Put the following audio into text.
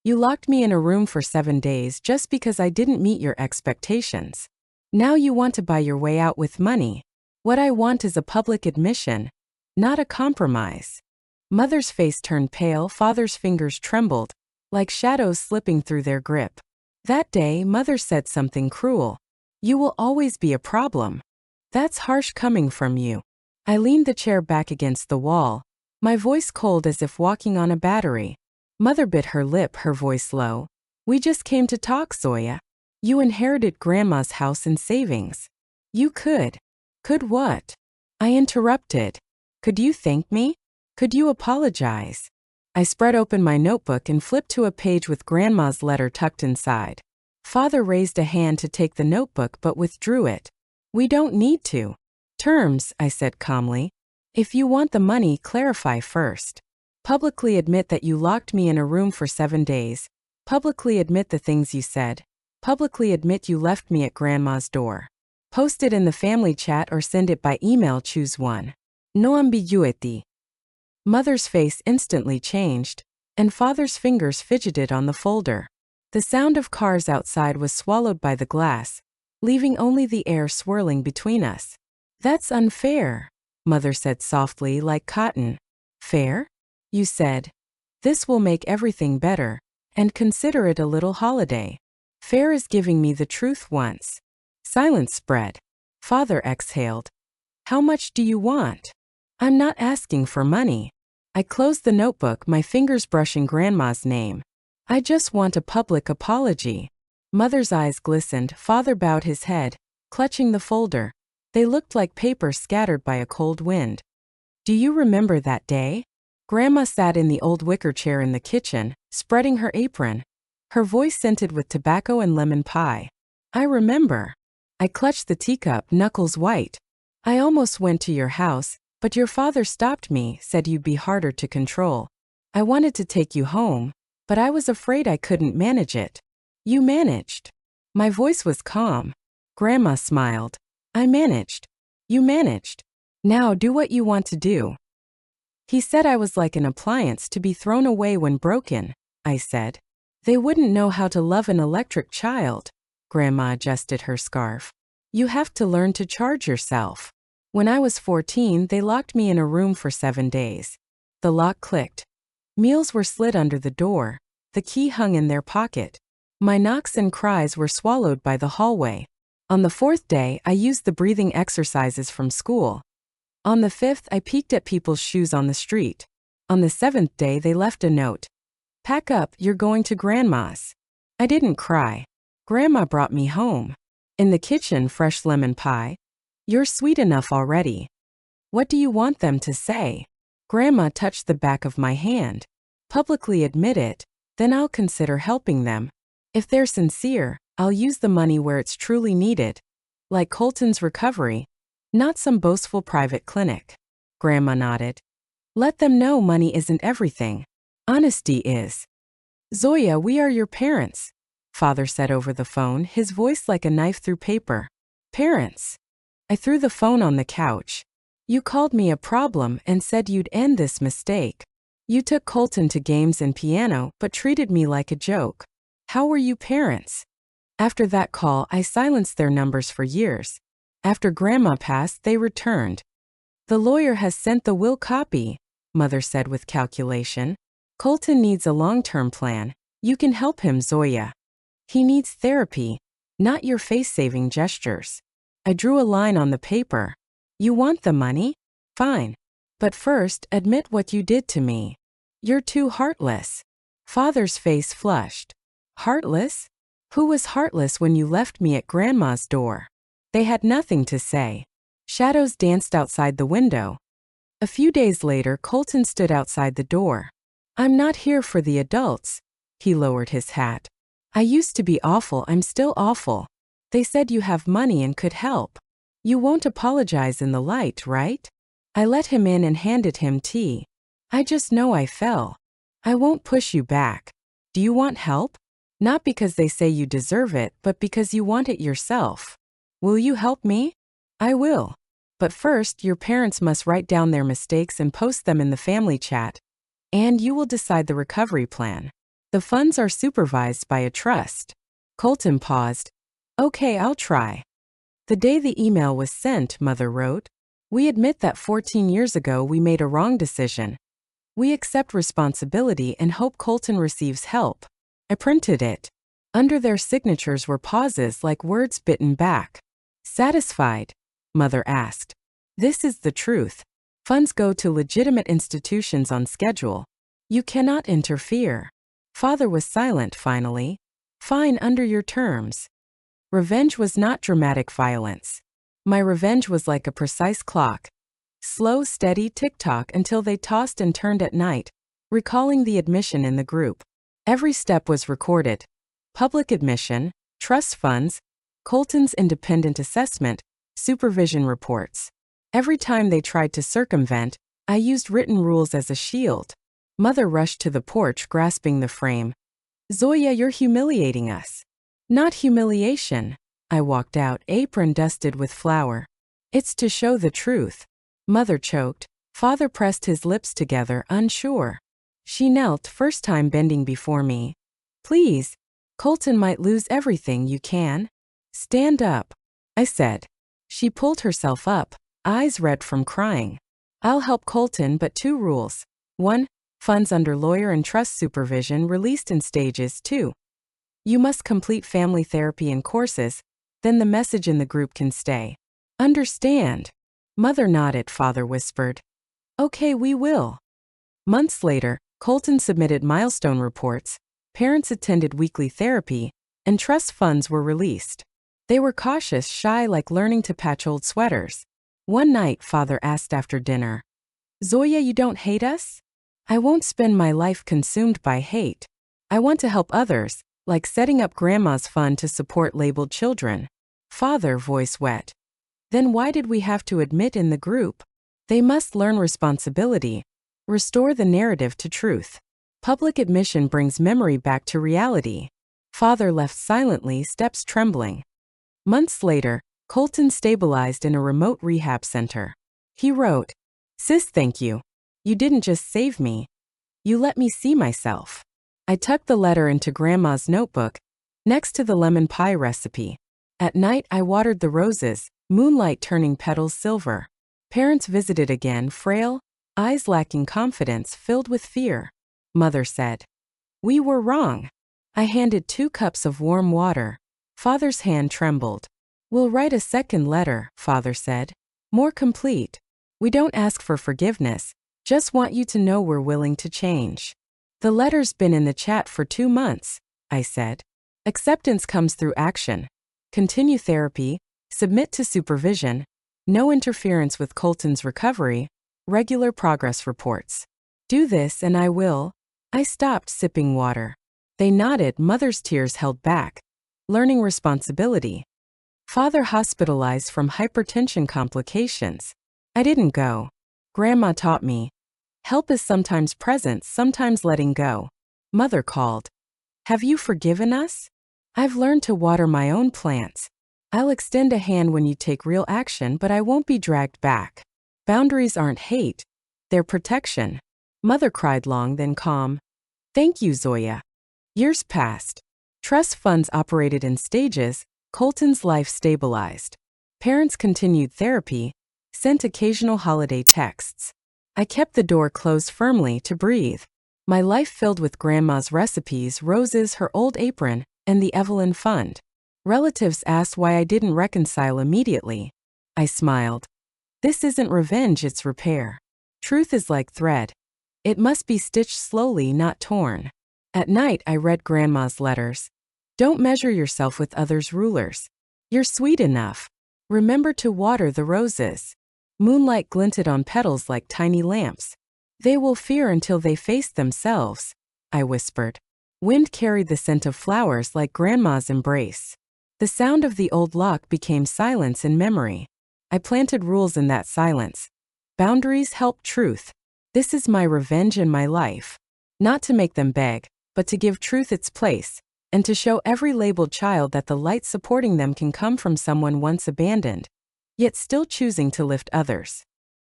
You locked me in a room for 7 days just because I didn't meet your expectations. Now you want to buy your way out with money. What I want is a public admission, not a compromise. Mother's face turned pale, father's fingers trembled, like shadows slipping through their grip. That day, mother said something cruel. You will always be a problem. That's harsh coming from you. I leaned the chair back against the wall, my voice cold as if walking on a battery. Mother bit her lip, her voice low. We just came to talk, Zoya. You inherited Grandma's house and savings. You could. Could what? I interrupted. Could you thank me? Could you apologize? I spread open my notebook and flipped to a page with Grandma's letter tucked inside. Father raised a hand to take the notebook but withdrew it. We don't need to. Terms, I said calmly. If you want the money, clarify first. Publicly admit that you locked me in a room for 7 days. Publicly admit the things you said. Publicly admit you left me at Grandma's door. Post it in the family chat or send it by email, choose one. No ambiguity. Mother's face instantly changed, and father's fingers fidgeted on the folder. The sound of cars outside was swallowed by the glass, leaving only the air swirling between us. That's unfair, Mother said softly, like cotton. Fair? You said. This will make everything better, and consider it a little holiday. Fair is giving me the truth once. Silence spread. Father exhaled. How much do you want? I'm not asking for money. I closed the notebook, my fingers brushing Grandma's name. I just want a public apology. Mother's eyes glistened, father bowed his head, clutching the folder. They looked like paper scattered by a cold wind. Do you remember that day? Grandma sat in the old wicker chair in the kitchen, spreading her apron. Her voice scented with tobacco and lemon pie. I remember. I clutched the teacup, knuckles white. I almost went to your house, but your father stopped me, said you'd be harder to control. I wanted to take you home, but I was afraid I couldn't manage it. You managed. My voice was calm. Grandma smiled. I managed. You managed. Now do what you want to do. He said I was like an appliance to be thrown away when broken, I said. They wouldn't know how to love an electric child. Grandma adjusted her scarf. You have to learn to charge yourself. When I was 14, they locked me in a room for 7 days. The lock clicked. Meals were slid under the door. The key hung in their pocket. My knocks and cries were swallowed by the hallway. On the 4th day, I used the breathing exercises from school. On the 5th, I peeked at people's shoes on the street. On the 7th day, they left a note. Pack up, you're going to Grandma's. I didn't cry. Grandma brought me home. In the kitchen, fresh lemon pie. You're sweet enough already. What do you want them to say? Grandma touched the back of my hand. Publicly admit it, then I'll consider helping them. If they're sincere, I'll use the money where it's truly needed. Like Colton's recovery, not some boastful private clinic. Grandma nodded. Let them know money isn't everything. Honesty is. Zoya, we are your parents, Father said over the phone, his voice like a knife through paper. Parents. I threw the phone on the couch. You called me a problem and said you'd end this mistake. You took Colton to games and piano, but treated me like a joke. How were you parents? After that call, I silenced their numbers for years. After Grandma passed, they returned. The lawyer has sent the will copy, Mother said with calculation. Colton needs a long-term plan. You can help him, Zoya. He needs therapy, not your face-saving gestures. I drew a line on the paper. You want the money? Fine. But first, admit what you did to me. You're too heartless. Father's face flushed. Heartless? Who was heartless when you left me at Grandma's door? They had nothing to say. Shadows danced outside the window. A few days later, Colton stood outside the door. I'm not here for the adults. He lowered his hat. I used to be awful, I'm still awful. They said you have money and could help. You won't apologize in the light, right? I let him in and handed him tea. I just know I fell. I won't push you back. Do you want help? Not because they say you deserve it, but because you want it yourself. Will you help me? I will. But first, your parents must write down their mistakes and post them in the family chat. And you will decide the recovery plan. The funds are supervised by a trust. Colton paused. Okay, I'll try. The day the email was sent, Mother wrote, we admit that 14 years ago we made a wrong decision. We accept responsibility and hope Colton receives help. I printed it. Under their signatures were pauses like words bitten back. Satisfied? Mother asked. This is the truth. Funds go to legitimate institutions on schedule. You cannot interfere. Father was silent finally. Fine under your terms. Revenge was not dramatic violence. My revenge was like a precise clock. Slow, steady tick-tock until they tossed and turned at night, recalling the admission in the group. Every step was recorded. Public admission, trust funds, Colton's independent assessment, supervision reports. Every time they tried to circumvent, I used written rules as a shield. Mother rushed to the porch grasping the frame. Zoya, you're humiliating us. Not humiliation. I walked out, apron dusted with flour. It's to show the truth. Mother choked. Father pressed his lips together, unsure. She knelt, first time bending before me. Please, Colton might lose everything, you can. Stand up, I said. She pulled herself up, eyes red from crying. I'll help Colton, but 2 rules. 1. Funds under lawyer and trust supervision released in stages. 2. You must complete family therapy and courses, then the message in the group can stay. Understand? Mother nodded, Father whispered. Okay, we will. Months later, Colton submitted milestone reports, parents attended weekly therapy, and trust funds were released. They were cautious, shy, like learning to patch old sweaters. One night, Father asked after dinner, Zoya, you don't hate us? I won't spend my life consumed by hate. I want to help others, like setting up Grandma's fund to support labeled children. Father, voice wet. Then why did we have to admit in the group? They must learn responsibility. Restore the narrative to truth. Public admission brings memory back to reality. Father left silently, steps trembling. Months later, Colton stabilized in a remote rehab center. He wrote, Sis, thank you. You didn't just save me. You let me see myself. I tucked the letter into Grandma's notebook, next to the lemon pie recipe. At night, I watered the roses, moonlight turning petals silver. Parents visited again, frail, eyes lacking confidence, filled with fear. Mother said, We were wrong. I handed 2 cups of warm water. Father's hand trembled. We'll write a second letter, Father said. More complete. We don't ask for forgiveness, just want you to know we're willing to change. The letter's been in the chat for 2 months, I said. Acceptance comes through action. Continue therapy, submit to supervision, no interference with Colton's recovery, regular progress reports. Do this and I will. I stopped sipping water. They nodded, Mother's tears held back. Learning responsibility. Father hospitalized from hypertension complications. I didn't go. Grandma taught me. Help is sometimes presence, sometimes letting go. Mother called. Have you forgiven us? I've learned to water my own plants. I'll extend a hand when you take real action, but I won't be dragged back. Boundaries aren't hate. They're protection. Mother cried long, then calm. Thank you, Zoya. Years passed. Trust funds operated in stages. Colton's life stabilized. Parents continued therapy, sent occasional holiday texts. I kept the door closed firmly to breathe. My life filled with Grandma's recipes, roses, her old apron, and the Evelyn Fund. Relatives asked why I didn't reconcile immediately. I smiled. This isn't revenge, it's repair. Truth is like thread. It must be stitched slowly, not torn. At night, I read Grandma's letters. Don't measure yourself with others' rulers. You're sweet enough. Remember to water the roses. Moonlight glinted on petals like tiny lamps. They will fear until they face themselves, I whispered. Wind carried the scent of flowers like Grandma's embrace. The sound of the old lock became silence in memory. I planted rules in that silence. Boundaries help truth. This is my revenge in my life. Not to make them beg, but to give truth its place, and to show every labeled child that the light supporting them can come from someone once abandoned, yet still choosing to lift others.